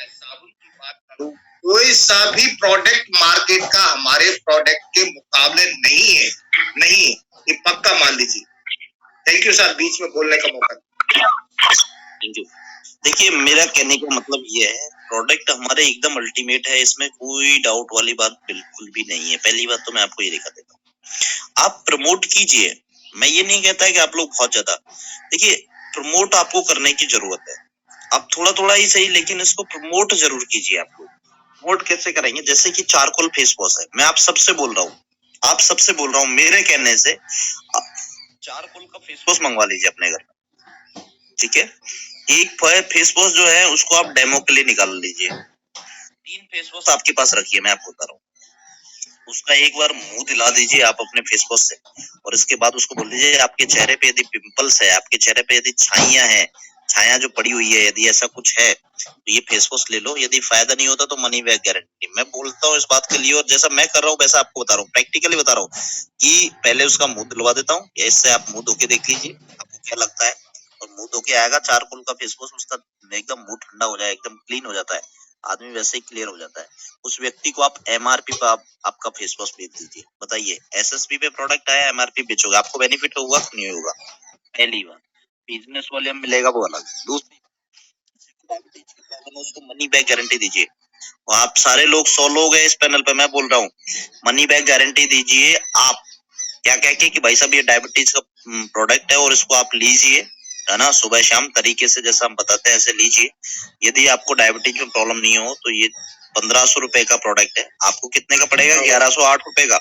चाहे साबुन की बात करूं, कोई सा भी प्रोडक्ट मार्केट का हमारे प्रोडक्ट के मुकाबले नहीं है, नहीं, ये पक्का मान लीजिए। थैंक यू सर, बीच में बोलने का मौका। Thank you. देखिए, मेरा कहने का मतलब ये है, प्रोडक्ट हमारे एकदम अल्टीमेट है, इसमें कोई डाउट वाली बात बिल्कुल भी नहीं है। पहली बात तो मैं आपको ये दिखा देता हूँ, आप प्रमोट कीजिए। मैं ये नहीं कहता है कि आप लोग बहुत ज्यादा, देखिए प्रमोट आपको करने की जरूरत है, आप थोड़ा थोड़ा ही सही, लेकिन इसको प्रमोट जरूर कीजिए। आप लोग प्रमोट कैसे करेंगे? जैसे कि चारकोल फेस वॉश है, मैं आप सबसे बोल रहा हूँ, आप सबसे बोल रहा हूँ, मेरे कहने से चारकोल का फेस वॉश मंगवा लीजिए अपने घर, ठीक है? एक फेस वॉश जो है उसको आप डेमो के लिए निकाल लीजिए, 3 फेस वॉश आपके पास रखिए, मैं आपको बता रहा हूँ, उसका एक बार मुंह दिला दीजिए आप अपने फेस वॉश से, और इसके बाद उसको बोल दीजिए आपके चेहरे पे यदि पिंपल्स है, आपके चेहरे पे यदि छाइयां हैं, छाया जो पड़ी हुई है, यदि ऐसा कुछ है तो ये फेस वॉश ले लो। यदि फायदा नहीं होता तो मनी बैक गारंटी। मैं बोलता हूँ इस बात के लिए, और जैसा मैं कर रहा हूँ वैसा आपको बता रहा हूँ, प्रैक्टिकली बता रहा हूँ कि पहले उसका मुंह दिलवा देता हूँ, या इससे आप मुंह धो के देख लीजिए आपको क्या लगता है, और मुंह धो के आएगा चारकोल का फेस वॉश, उसका एकदम मुंह ठंडा हो जाए, एकदम क्लीन हो जाता है, आदमी वैसे ही क्लियर हो जाता है। उस व्यक्ति को आप एमआरपी पे आपका फेस वॉश बेच दीजिए। बताइए, एसएसपी पे प्रोडक्ट आया, एमआरपी बेचोगे, आपको बेनिफिट होगा नहीं होगा? पहली बात, बिजनेस वाले में मिलेगा वो अलग। दूसरी, उसको मनी बैक गारंटी दीजिए। और आप सारे लोग 100 लोग हैं इस पैनल पे, मैं बोल रहा हूँ मनी बैक गारंटी दीजिए। आप क्या कह के कि भाई साहब ये डायबिटीज का प्रोडक्ट है और इसको आप लीजिए, है ना, सुबह शाम तरीके से जैसा हम बताते हैं ऐसे लीजिए। यदि आपको डायबिटीज में प्रॉब्लम नहीं हो तो ये 1500 रुपए का प्रोडक्ट है, आपको कितने का पड़ेगा? 1108 रुपए का।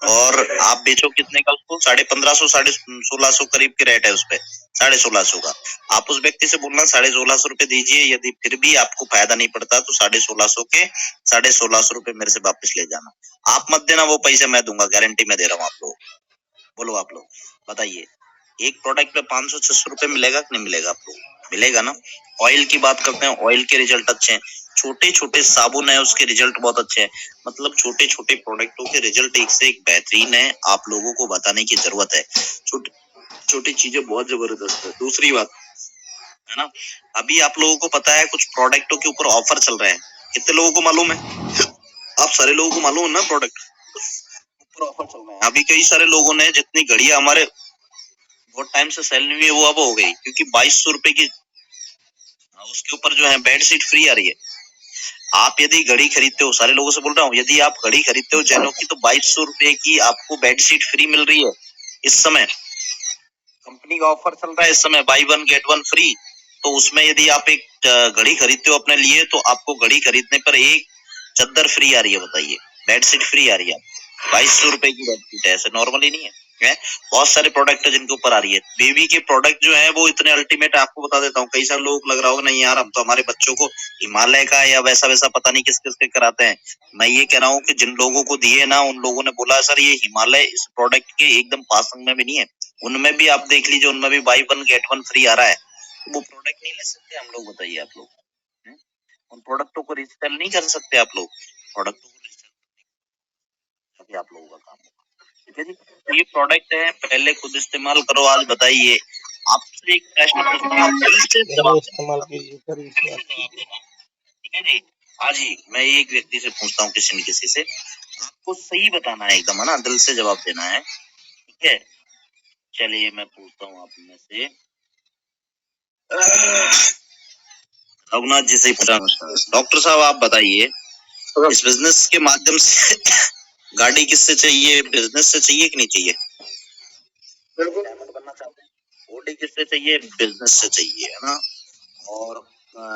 और आप बेचो कितने का उसको? 1550, 1650 करीब के रेट है उस पे, 1650 का। आप उस व्यक्ति से बोलना 1650 रुपए दीजिए, यदि फिर भी आपको फायदा नहीं पड़ता तो 1650 के 1650 रुपए मेरे से वापस ले जाना। आप मत देना, वो पैसे मैं दूंगा, गारंटी मैं दे रहा हूँ आप लोग। बोलो आप लोग बताइए, एक प्रोडक्ट पे 500-600 रुपए मिलेगा कि नहीं मिलेगा? आप लोग मिलेगा ना। ऑयल की बात करते हैं, ऑयल के रिजल्ट अच्छे हैं, छोटे छोटे साबुन है उसके रिजल्ट बहुत अच्छे हैं, मतलब छोटे छोटे प्रोडक्टों के रिजल्ट एक से एक बेहतरीन है, आप लोगों को बताने की जरूरत है, छोटी छोटी चीजें बहुत जबरदस्त है। दूसरी बात है ना, अभी आप लोगों को पता है कुछ प्रोडक्टों के ऊपर ऑफर चल रहे हैं, कितने लोगों को मालूम है? आप सारे लोगों को मालूम है ना, प्रोडक्ट ऊपर ऑफर चल रहे हैं। अभी कई सारे लोगों ने, जितनी घड़ियां हमारे बहुत टाइम से सेल नहीं हुई वो अब हो गई, क्योंकि 2200 रुपए की उसके ऊपर जो है बेडशीट फ्री आ रही है। आप यदि घड़ी खरीदते हो, सारे लोगों से बोल रहा हूँ, यदि आप घड़ी खरीदते हो जैनो की तो 2200 रुपए की आपको बेडशीट फ्री मिल रही है इस समय। कंपनी का ऑफर चल रहा है इस समय, बाई 1 गेट 1 फ्री। तो उसमें यदि आप एक घड़ी खरीदते हो अपने लिए तो आपको घड़ी खरीदने पर एक चद्दर फ्री आ रही है। बताइए, बेडशीट फ्री आ रही है, 2200 रुपए की बेडशीट है, ऐसे नॉर्मली नहीं है। बहुत सारे प्रोडक्ट है जिनके ऊपर आ रही है। बेबी के प्रोडक्ट जो है वो इतने अल्टीमेट, आपको बता देता हूँ, कई सारे लोग लग रहा होगा नहीं यार हम तो हमारे बच्चों को हिमालय का या वैसा वैसा पता नहीं किस किस के कराते हैं। मैं ये कह रहा हूँ कि जिन लोगों को दिए ना, उन लोगों ने बोला सर ये हिमालय इस प्रोडक्ट के एकदम पास में भी नहीं है, उनमें भी आप देख लीजिए, उनमें भी बाई 1 गेट 1 फ्री आ रहा है। वो प्रोडक्ट नहीं ले सकते हम लोग? बताइए आप लोग, उन प्रोडक्टों को रीसेल नहीं कर सकते आप लोग? प्रोडक्टों को रीसेल आप लोगों का काम होगा, ठीक है जी। तो ये प्रोडक्ट है, पहले खुद इस्तेमाल करो। आज बताइए, आपसे एक प्रश्न पूछता हूँ, दिल से जवाब देना, ठीक है जी। आज ही मैं एक व्यक्ति से पूछता हूँ, किसी न किसी से, आपको सही बताना है एकदम, है ना, दिल से जवाब देना है, ठीक है। चलिए मैं पूछता हूँ आप में से, रघुनाथ जी से ही पूछा। डॉक्टर साहब आप बताइए, इस बिजनेस के माध्यम से गाड़ी किससे चाहिए? बिजनेस से चाहिए कि नहीं चाहिए? बिल्कुल बनना चाहते हैं। ओडी किससे चाहिए? बिजनेस से चाहिए, है ना। और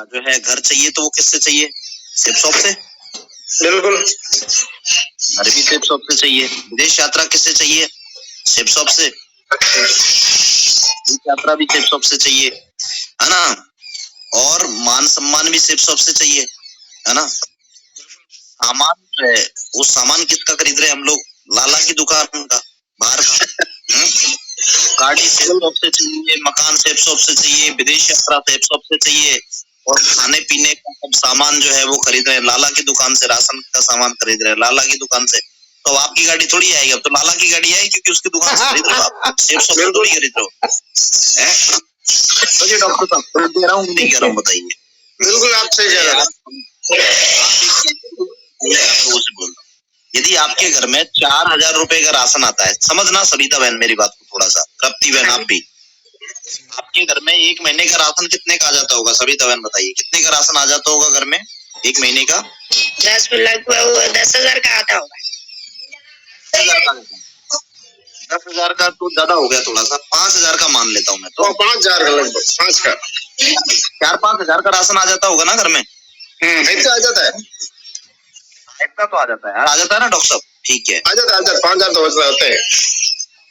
जो है घर चाहिए तो वो किससे चाहिए? सेप शॉप से। बिल्कुल, घर भी सेप शॉप से चाहिए। विदेश यात्रा किससे चाहिए? सेप शॉप से। यात्रा भी सेप शॉप से चाहिए, है ना। और मान सम्मान भी सेप शॉप से चाहिए, है ना। सामान है, वो सामान किसका खरीद रहे हैं हम लोग? लाला की दुकान का, बाहर का। गाड़ी सेप शॉप से चाहिए, मकान सेप शॉप से चाहिए, विदेश यात्रा सेप शॉप से चाहिए, और खाने पीने का सब सामान जो है वो खरीद रहे हैं लाला की दुकान से, राशन का सामान खरीद रहे हैं लाला की दुकान से। तो आपकी गाड़ी थोड़ी आएगी, अब तो लाला की गाड़ी आएगी, क्योंकि उसकी दुकान से खरीद रहे हो आप, सेप शॉप से थोड़ी खरीद रहे हो। तो डॉक्टर साहब दे रहा हूँ, नहीं कह रहा हूँ, बताइए। बिल्कुल आप सही कह रहे हैं। आपके घर में 4,000 रुपए का राशन आता है, समझना सविता बहन मेरी बात को थोड़ा सा, तृप्ति बहन आप भी, आपके घर में एक महीने का राशन कितने का आ जाता होगा? सविता बहन बताइए, कितने का राशन आ जाता होगा घर में एक महीने का? 10,000 का आता होगा। 10,000 का? 10,000 का तो ज्यादा हो गया थोड़ा सा, 5,000 का मान लेता हूँ मैं तो। 5,000 का लगभग, 5 का 4-5 हजार का राशन आ जाता होगा ना घर में? इतना आ जाता है, इतना तो आ जाता है, आ जाता है ना डॉक्टर साहब? ठीक है, आ जाता है 5,000 तो बचता होते हैं।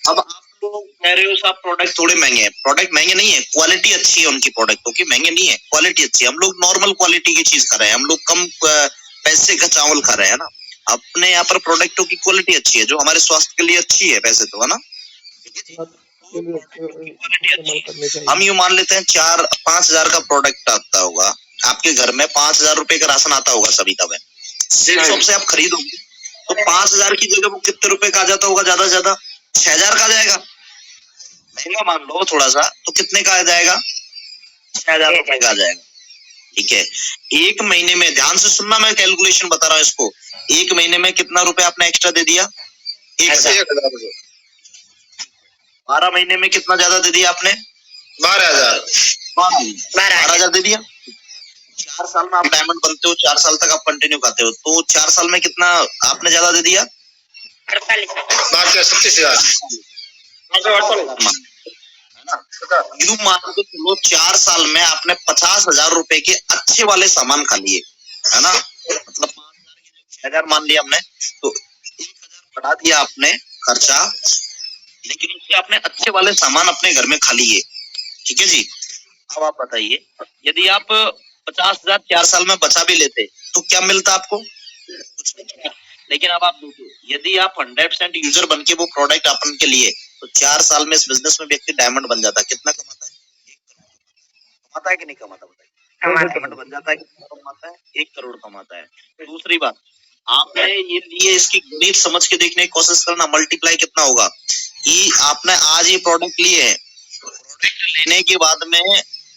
अब आप लोग कह रहे हो साहब प्रोडक्ट थोड़े महंगे हैं, प्रोडक्ट महंगे नहीं है, क्वालिटी अच्छी है उनकी प्रोडक्टों की, महंगे नहीं है, क्वालिटी अच्छी है। हम लोग नॉर्मल क्वालिटी की चीज खा रहे हैं, हम लोग कम पैसे का चावल खा रहे हैं ना। अपने यहाँ पर प्रोडक्टों की क्वालिटी अच्छी है, जो हमारे स्वास्थ्य के लिए अच्छी है वैसे तो, है ना? हम यूँ मान लेते हैं 4-5 हजार का प्रोडक्ट आता होगा आपके घर में, 5,000 रुपए का राशन आता होगा सविता बहन, सेल शॉप से आप खरीदोगे तो 5,000 की जगह वो कितने रुपए का आ जाता होगा? ज्यादा से ज्यादा 6,000 का आ जाएगा, महंगा मान लो थोड़ा सा, तो कितने का आ जाएगा? 6,000 रुपए का आ जाएगा। ठीक है, एक महीने में, ध्यान से सुनना, मैं कैलकुलेशन बता रहा हूँ इसको, एक महीने में कितना रुपए आपने एक्स्ट्रा दे दिया? 1,000। 12 महीने में कितना ज्यादा दे दिया आपने? 12,000 12,000 दे दिया। 4 साल में आप डायमंड बनते हो, 4 साल तक आप कंटिन्यू करते हो, तो 4 साल में कितना आपने ज्यादा दे दिया? 37,000 यूं मान के चलो 4 साल में आपने 50,000 रुपए के अच्छे वाले सामान खा लिए, है ना? मतलब 5,000 मान लिया हमने, तो 1,000 बढ़ा दिया आपने खर्चा, लेकिन उससे आपने अच्छे वाले सामान अपने घर में खा लिए। ठीक है जी, अब आप बताइए, यदि आप 50,000 4 साल में बचा भी लेते तो क्या मिलता आपको? कुछ नहीं। लेकिन अब आप देखिए, यदि आप 100% यूजर बन के वो प्रोडक्ट अपन के लिए, तो 4 साल में इस बिजनेस में व्यक्ति डायमंड बन जाता है। कितना कमाता है? 1 करोड़ कमाता है कि नहीं कमाता? बताइए, डायमंड बन जाता है, कितना कमाता है? 1 करोड़ कमाता है। दूसरी बात, आपने ये लिए, इसकी गणित समझ के देखने की कोशिश करना, मल्टीप्लाई कितना होगा कि आपने आज ये प्रोडक्ट लिए हैं, प्रोडक्ट लेने के बाद में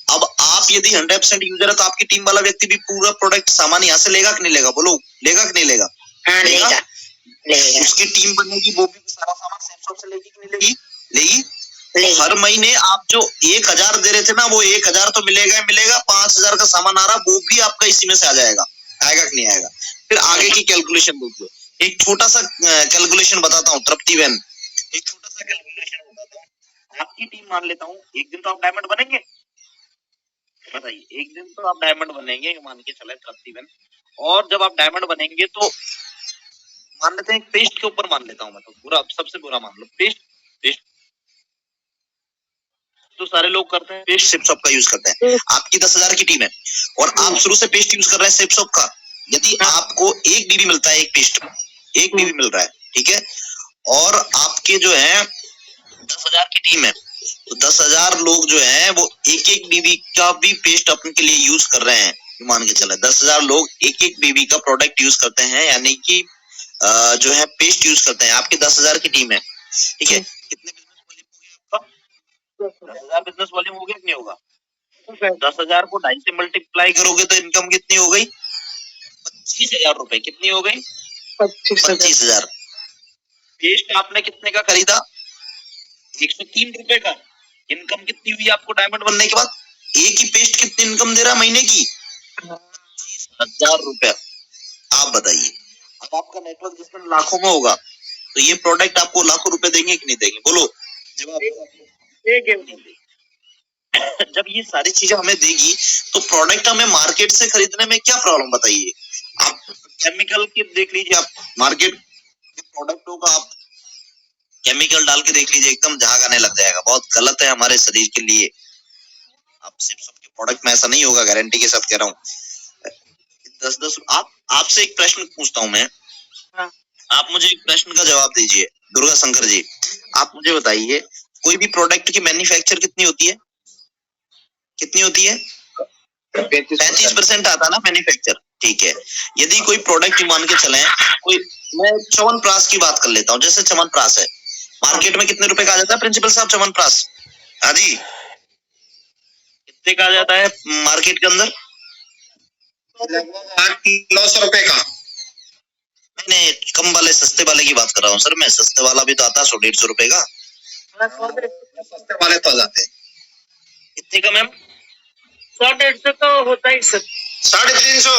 अब आप यदि 100% यूजर है तो आपकी टीम वाला व्यक्ति भी पूरा प्रोडक्ट सामान यहाँ से लेगा कि नहीं लेगा? बोलो, लेगा कि नहीं लेगा? हाँ, लेगा। उसकी टीम बनेगी, वो भी सारा सामान सेल शॉप से लेगी कि नहीं लेगी? लेगी। हर महीने आप जो 1,000 दे रहे थे ना, वो 1,000 तो मिलेगा ही मिलेगा, 5,000 का सामान आ रहा, वो भी आपका इसी में से आ जाएगा। आएगा कि नहीं आएगा? फिर आगे की कैलकुलेशन देखिए, एक छोटा सा कैलकुलेशन बताता हूँ तृप्ति बहन, एक छोटा सा कैलकुलेशन बताता हूँ। आपकी टीम मान लेता हूँ, एक दिन तो आप डायमंड बनेंगे, बताइए, एक दिन तो आप डायमंड बनेंगे, मान के चले तृप्ति बहन, और जब आप डायमंड बनेंगे तो मान लेते हैं पेस्ट के ऊपर मान लेता हूँ मैं, तो बुरा, सबसे बुरा मान लो, पेस्ट तो सारे लोग करते हैं, पेस्ट सिप शॉप का यूज करते हैं। आपकी 10,000 की टीम है और आप शुरू से पेस्ट यूज कर रहे हैं सिप शॉप का, यदि आपको 1 बीबी मिलता है, एक पेस्ट में 1 बीबी मिल रहा है, ठीक है, और आपके जो है 10,000 की टीम है, तो 10,000 लोग जो है वो 1-1 बीबी का भी पेस्ट अपने के लिए यूज कर रहे हैं। मान के चले 10,000 लोग 1-1 बीबी का प्रोडक्ट यूज करते हैं, यानी कि जो है पेस्ट यूज करते हैं। आपकी 10,000 की टीम है, ठीक है, कितने बिजनेस वॉल्यूम हो गया कि नहीं होगा? 10,000 को 2.5 से मल्टीप्लाई करोगे तो इनकम कितनी हो गई? 25,000 रुपए। कितनी हो गई? 25,000। पेस्ट आपने कितने का खरीदा? 103 रुपए का। इनकम कितनी हुई आपको डायमंड बनने के बाद? एक ही पेस्ट कितनी इनकम दे रहा महीने की? 25,000 रुपया। आप बताइए, अब आपका नेटवर्क जिसमें लाखों में होगा तो ये प्रोडक्ट आपको लाखों रुपए देंगे कि नहीं देंगे? बोलो जवाब। जब ये सारी चीजें हमें देगी तो प्रोडक्ट हमें मार्केट से खरीदने में क्या प्रॉब्लम? बताइए। आप केमिकल की देख लीजिए, आप मार्केट के प्रोडक्टों का आप केमिकल डाल के देख लीजिए, एकदम झाग आने लग जाएगा, बहुत गलत है हमारे शरीर के लिए। आप सिर्फ सबके प्रोडक्ट में ऐसा नहीं होगा, गारंटी के साथ कह रहा हूँ। 10-10 आपसे एक प्रश्न पूछता हूँ मैं, आप मुझे एक प्रश्न का जवाब दीजिए। दुर्गा शंकर जी, आप मुझे बताइए, कोई भी प्रोडक्ट की मैन्युफैक्चर कितनी होती है? कितनी होती है? 35% आता ना मैन्युफैक्चर, ठीक है। यदि कोई प्रोडक्ट मान के चले, कोई, मैं च्यवनप्राश की बात कर लेता हूँ, जैसे च्यवनप्राश है, मार्केट में कितने रुपए का आ जाता है प्रिंसिपल साहब च्यवनप्राश? हाँ जी, कितने का आ जाता है मार्केट के अंदर? लगभग 800-900 रुपए का। नहीं, कम वाले सस्ते वाले की बात कर रहा हूँ सर मैं। सस्ते वाला भी तो आता है 100-150 रुपए का। सस्ते वाले तो आ जाते हैं। कितने का मैम? 100-150 तो होता ही सर। 350।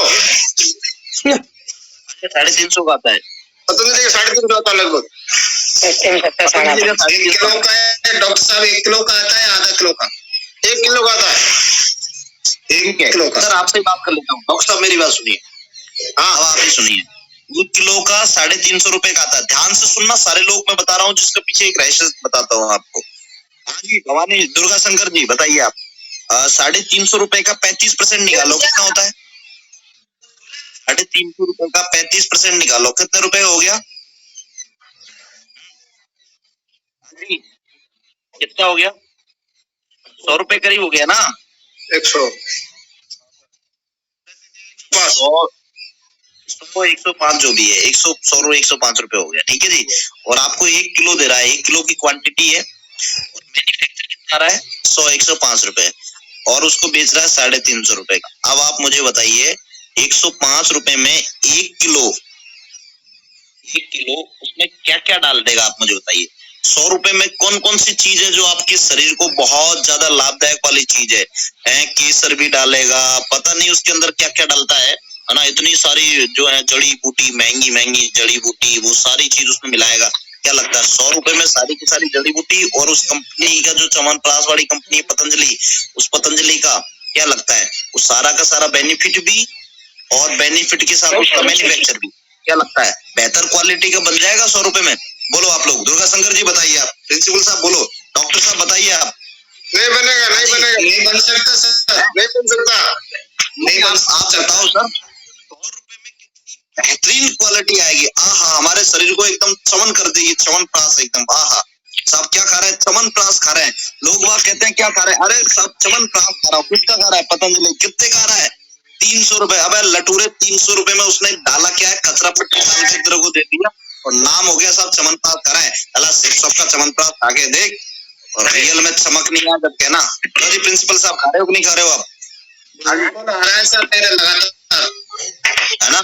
350 का आता है। पतंजलि का 350 आता है लगभग। पतंजलि का 1 किलो का है डॉक्टर साहब, 1 किलो का आता है, आधा किलो का 1 किलो का आता है। 1 किलो का। सर आपसे बात कर लेता हूँ डॉक्टर साहब, मेरी बात सुनिए। हाँ अब आप ही सुनिए। 1 किलो का 350 रुपए का आता है। ध्यान से सुनना सारे लोग, मैं बता रहा हूँ जिसके पीछे एक रहस्य बताता हूँ आपको। हाँ जी भवानी दुर्गा शंकर जी बताइए आप। 350 रुपए का 35% निकालो, कितना होता है? 350 रुपए का 35% निकालो, कितने रुपए हो गया? कितना हो गया? 100 रुपए करीब हो गया ना। 100 105 जो भी है 105 रुपए हो गया, ठीक है जी। और आपको 1 किलो दे रहा है, 1 किलो की क्वांटिटी है और मैन्युफैक्चर कितना आ रहा है 105 रुपए और उसको बेच रहा है 350 रुपए का। अब आप मुझे बताइए 105 रुपए में 1 किलो उसमें क्या क्या डाल देगा आप मुझे बताइए। 100 रुपए में कौन कौन सी चीज है जो आपके शरीर को बहुत ज्यादा लाभदायक वाली चीज है? केसर भी डालेगा, पता नहीं उसके अंदर क्या क्या डालता है ना। इतनी सारी जो है जड़ी बूटी, महंगी महंगी जड़ी बूटी, वो सारी चीज उसमें मिलाएगा। क्या लगता है 100 रुपए में सारी की सारी जड़ी बूटी और उस कंपनी का जो च्यवनप्राश वाली कंपनी है पतंजलि, उस पतंजलि का क्या लगता है वो सारा का सारा बेनिफिट भी और बेनिफिट के साथ उसका मैन्युफैक्चर भी, क्या लगता है बेहतर क्वालिटी का बन जाएगा 100 रुपए में? बोलो आप लोग। दुर्गा शंकर जी बताइए आप, प्रिंसिपल साहब बोलो, डॉक्टर साहब बताइए आप। नहीं बनेगा, नहीं बनेगा, नहीं बन सकता सर, नहीं बन सकता, नहीं बन। आप बताओ सर 100 रुपए में कितनी बेहतरीन क्वालिटी आएगी। आहा, हमारे शरीर को एकदम चमन कर देगी, च्यवनप्राश एकदम। आहा साहब क्या खा रहे हैं? च्यवनप्राश खा रहे हैं। लोग वहां कहते हैं क्या खा रहे हैं? अरे साहब च्यवनप्राश खा रहा हूँ। किसका खा रहा है? पतंजलि। कितने का रहा है? 300 रुपए। अब लटूरे 300 रुपए में उसने डाला क्या है? कचरा पट्टी डाल के तेरे को दे दिया और नाम हो गया साहब च्यवनप्राश खा रहा है। अल्लाह शिक्षक का च्यवनप्राश खा के देख और रियल में चमक नहीं आ सकते ना। तो जी प्रिंसिपल साहब खा रहे हो कि नहीं खा रहे हो आप? आ रहा है सर मेरे लगातार, है ना।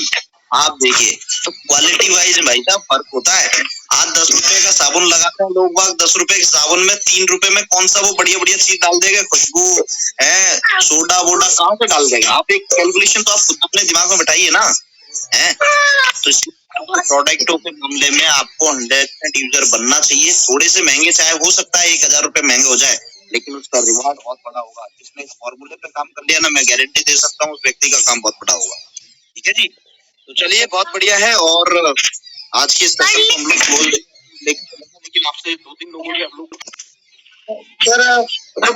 आप देखिए तो क्वालिटी वाइज भाई साहब फर्क होता है। आज 10 रुपए का साबुन लगाते हैं लोग बाग, 10 रुपए के साबुन में 3 रुपए में कौन सा वो बढ़िया बढ़िया चीज डाल देगा, खुशबू है, सोडा वोडा कहाँ से डाल देगा? आप एक कैलकुलेशन तो आप खुद अपने दिमाग में बैठाइए ना। है तो प्रोडक्टों के मामले में आपको 100% यूजर बनना चाहिए। थोड़े से महंगे चाहे हो सकता है 1000 रुपए महंगे हो जाए, लेकिन उसका रिवार्ड बहुत बड़ा होगा। जिसने इस फॉर्मूले पे काम कर लिया ना, मैं गारंटी दे सकता हूँ उस व्यक्ति का काम बहुत बड़ा होगा। ठीक है जी, तो चलिए बहुत बढ़िया है। और आज के सेशन को हम लोग क्लोज, लेकिन आपसे 2-3 लोगों ने हम लोग सर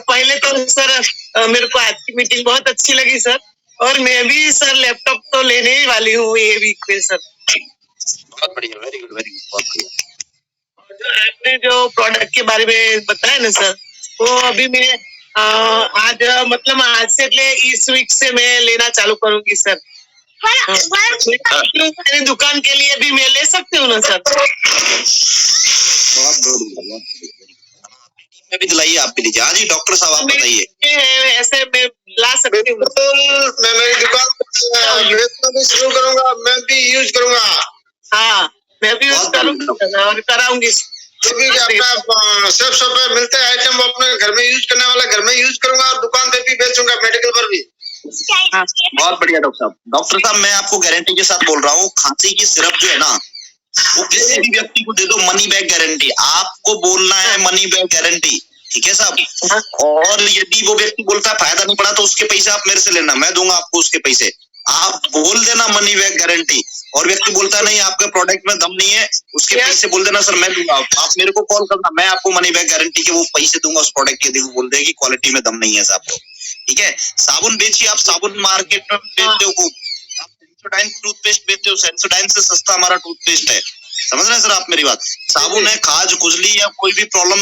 पहले तो सर मेरे को आपकी मीटिंग बहुत अच्छी लगी सर, और मैं भी सर लैपटॉप तो लेने ही वाली हूँ ये वीक पे सर। बहुत बढ़िया, वेरी गुड, बहुत बढ़िया। जो आपने जो प्रोडक्ट के बारे में बताया ना सर, वो अभी मैं आज मतलब आज से इस वीक से मैं लेना चालू करूंगी सर। मेरी दुकान के लिए भी मैं ले सकती हूँ ना सर? में भी दिलाइए, आप भी लीजिए। हाँ जी डॉक्टर साहब आप बताइए। ऐसे मैं ला सकती हूँ? मैं मेरी दुकान बेचना भी शुरू करूंगा, मैं भी यूज करूंगा। हाँ मैं भी यूज करूंगा और कराऊंगी, क्योंकि अपना सब सब मिलते हैं आइटम, अपने घर में यूज करने वाला घर में यूज करूंगा और दुकान पे भी बेचूंगा, मेडिकल पर भी। बहुत बढ़िया डॉक्टर साहब। डॉक्टर साहब मैं आपको गारंटी के साथ बोल रहा हूँ, खांसी की सिरप जो है ना वो किसी भी व्यक्ति को दे दो, मनी बैक गारंटी। आपको बोलना है मनी बैक गारंटी, ठीक है साहब। और यदि वो व्यक्ति बोलता है फायदा नहीं पड़ा तो उसके पैसे आप मेरे से लेना, मैं दूंगा आपको उसके पैसे। आप बोल देना मनी बैक गारंटी, और व्यक्ति बोलता है नहीं आपके प्रोडक्ट में दम नहीं है, उसके पैसे बोल देना सर मैं दूंगा। आप मेरे को कॉल करना, मैं आपको मनी बैक गारंटी के वो पैसे दूंगा उस प्रोडक्ट के, यदि वो बोल दे कि क्वालिटी में दम नहीं है साहब। ठीक है, साबुन बेचिए आप, साबुन मार्केट में बेचते हो, सेंसोडाइन टूथपेस्ट बेचते हो, सेंसोडाइन से सस्ता हमारा टूथपेस्ट है, समझ रहे हैं सर आप मेरी बात। साबुन है, खाज खुजली या कोई भी प्रॉब्लम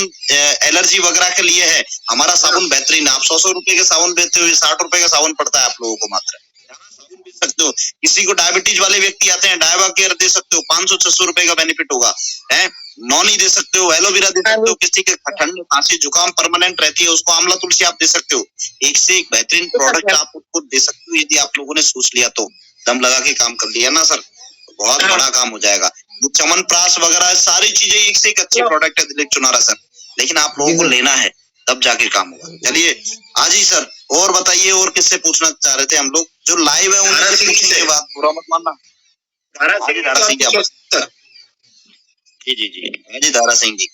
एलर्जी वगैरह के लिए है, हमारा साबुन बेहतरीन है। आप 100 रुपए के साबुन बेचते हो, 60 रुपए का साबुन पड़ता है आप लोगों को मात्र। साबुन बेच सकते हो, किसी को डायबिटीज वाले व्यक्ति आते हैं डायबा केयर दे सकते हो, 500-600 रुपए का बेनिफिट होगा। है नॉनी दे सकते हो, एलोवेरा दे सकते हो, किसी के ठंड खांसी जुकाम परमानेंट रहती है उसको आंवला तुलसी आप दे सकते हो। एक से एक बेहतरीन प्रोडक्ट आप उसको दे सकते हो, यदि आप लोगों ने सोच लिया तो, दम लगा के काम कर लिया ना सर, बहुत बड़ा काम हो जाएगा। ये चमनप्राश वगैरह सारी चीजें एक से एक अच्छे प्रोडक्ट है दिलीप चुनारा सर, लेकिन आप लोगों को लेना है तब जाके काम होगा। चलिए आज ही सर, और बताइए और किससे पूछना चाह रहे थे हम लोग जो लाइव है उनसे पूछेंगे, बात बुरा मत मानना। धारा सिंह जी जी जी जी धारा सिंह जी।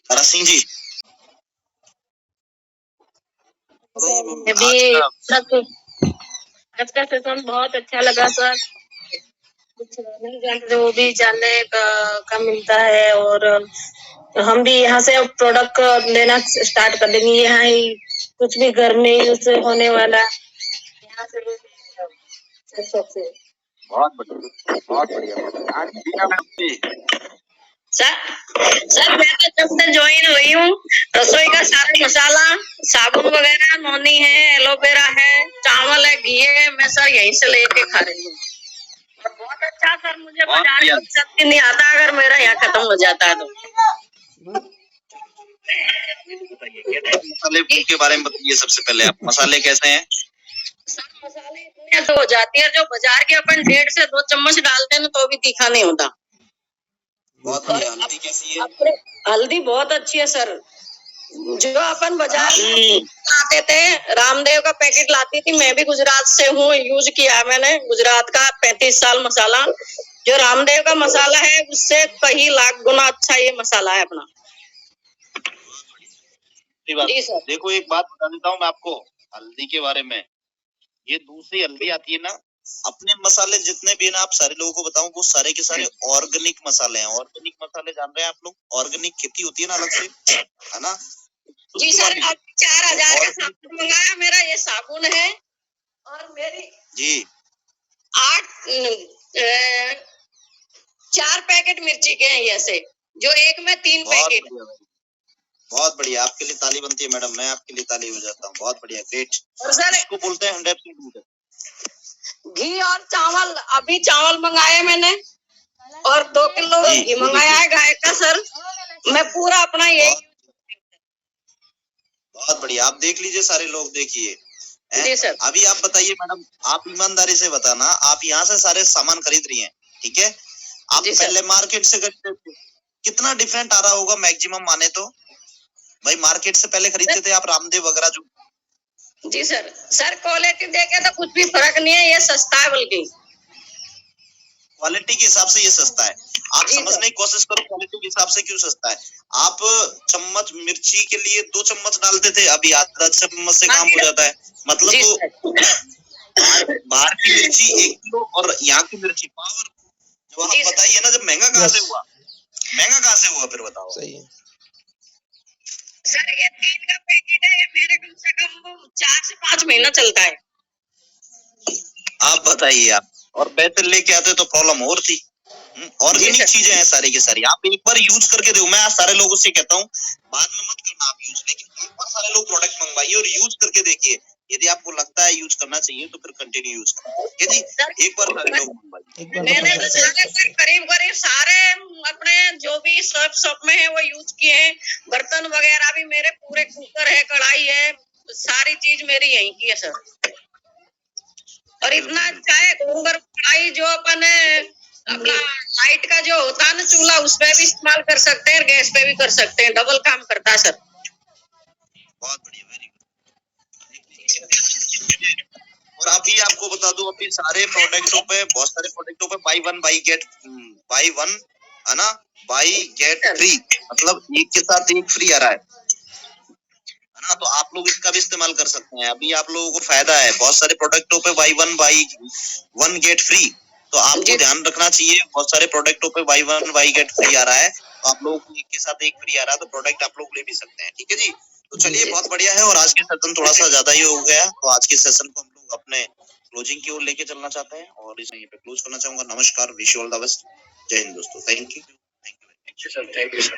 धारा सिंह जी अभी आज का सेशन बहुत अच्छा लगा सर। कुछ नहीं जानते वो भी जानने का मिलता है, और हम भी यहाँ से प्रोडक्ट लेना स्टार्ट कर देंगे। यहाँ ही कुछ भी घर में यूज होने वाला यहाँ से सबसे बहुत बढ़िया सर मैं तो जब से ज्वाइन हुई हूँ, रसोई का सारा मसाला, साबुन वगैरह, नोनी है, एलोवेरा है, चावल है, घी है, मैं सर यहीं से लेके खा रही हूँ। और बहुत अच्छा सर, मुझे बाजार में सब्जी नहीं आता अगर मेरा यहाँ खत्म हो जाता है तो। मसाले के बारे में बताइए सबसे पहले, आप मसाले कैसे हैं? सर मसाले इतने तो हो जाती है जो बाजार के अपन 1.5 से 2 चम्मच डालते हैं तो भी तीखा नहीं होता। बहुत बढ़िया। हल्दी कैसी है? हल्दी बहुत अच्छी है सर। जो अपन बाजार आते थे, रामदेव का पैकेट लाती थी, मैं भी गुजरात से हूँ, यूज किया मैंने गुजरात का 35 साल मसाला। जो रामदेव का मसाला है उससे कहीं लाख गुना अच्छा ये मसाला है अपना। जी सर। देखो एक बात बता देता हूँ मैं आपको हल्दी के बारे में, ये दूसरी हल्दी आती है ना, अपने मसाले जितने भी ना आप सारे लोगों को बताऊं वो सारे के सारे ऑर्गेनिक मसाले हैं। ऑर्गेनिक मसाले जान रहे हैं आप लोग? ऑर्गेनिक खेती होती है ना अलग से, है ना? जी सर, अब 4000 का साबुन मंगाया, मेरा ये साबुन है और मेरी जी 4 पैकेट मिर्ची के हैं ऐसे, जो एक में 3 पैकेट। बहुत बढ़िया, आपके लिए ताली बनती है मैडम, मैं आपके लिए ताली हो जाता हूँ। बहुत बढ़िया, ग्रेट। और सर इसको बोलते हैं 100% घी और चावल, अभी चावल मंगाए मैंने और 2 किलो घी मंगाया है गाय का सर। मैं पूरा अपना ये बहुत बढ़िया, आप देख लीजिए सारे लोग देखिए। जी सर। अभी आप बताइए मैडम, आप ईमानदारी से बताना, आप यहाँ से सारे सामान खरीद रही हैं, ठीक है? आप पहले मार्केट से खरीदते थे, कितना डिफरेंट आ रहा होगा मैक्सिमम माने तो? भाई मार्केट से पहले खरीदते थे आप रामदेव वगैरह जो। जी सर। सर क्वालिटी देखे तो कुछ भी फर्क नहीं है, ये सस्ता है, बल्कि क्वालिटी के हिसाब से ये सस्ता है। आप समझने की कोशिश करो क्वालिटी के हिसाब से क्यों सस्ता है। आप चम्मच मिर्ची के लिए 2 चम्मच डालते थे, अभी आधा चम्मच से काम हो जाता है। मतलब तो बाहर की मिर्ची 1 किलो और यहाँ की मिर्ची पावर। जो आप बताइए ना, जब महंगा कहाँ से हुआ? महंगा कहाँ से हुआ फिर बताओ? सही है सर, ये 3 का पैकेट है, ये मेरे कम से कम 4 से 5 महीना चलता है। आप बताइए आप, और वैसे लेके आते तो प्रॉब्लम और थी। ऑर्गेनिक चीजें हैं सारी की सारी, आप एक बार यूज करके देखो। मैं आज सारे लोगों से कहता हूँ बाद में मत करना आप यूज, लेकिन एक बार सारे लोग प्रोडक्ट मंगवाइए और यूज करके देखिए। यदि आपको लगता है यूज करना चाहिए तो फिर कंटिन्यू यूज करो। यदि एक बार सारे लोग मंगवाइए। मैंने तो सारे करीब सारे अपने जो भी शॉप में है वो यूज किए हैं। बर्तन वगैरह भी मेरे पूरे, कुकर है, कढ़ाई है, सारी चीज मेरी यहीं की है सर। और इतना अच्छा है कुकर कढ़ाई, जो अपन अपना लाइट का जो होता है ना चूल्हा, उस पे भी इस्तेमाल कर सकते हैं, गैस पे भी कर सकते हैं, डबल काम करता है सर। बहुत बढ़िया, वेरी गुड। और अभी आपको बता दूं, अभी सारे प्रोडक्टों पे, बहुत सारे प्रोडक्टों पे बाई वन है ना, बाई गेट फ्री, मतलब एक के साथ एक फ्री आ रहा है ना। तो आप लोग इसका भी इस्तेमाल कर सकते हैं। अभी आप लोगों को फायदा है, बहुत सारे प्रोडक्टों पे बाई वन गेट फ्री। तो आपको ध्यान रखना चाहिए, बहुत सारे प्रोडक्टों पे बाई गेट फ्री आ रहा है, तो आप लोगों को एक के साथ एक फ्री आ रहा है, तो प्रोडक्ट आप लोग ले भी सकते हैं। ठीक है जी, तो चलिए बहुत बढ़िया है। और आज के सेशन थोड़ा सा ज्यादा ही हो गया, तो आज के सेशन को हम लोग अपने क्लोजिंग की ओर लेके चलना चाहते हैं और इसे यहीं पे क्लोज करना चाहूंगा। नमस्कार, wish you all the best, जय हिंद दोस्तों, thank you sir, thank you sir.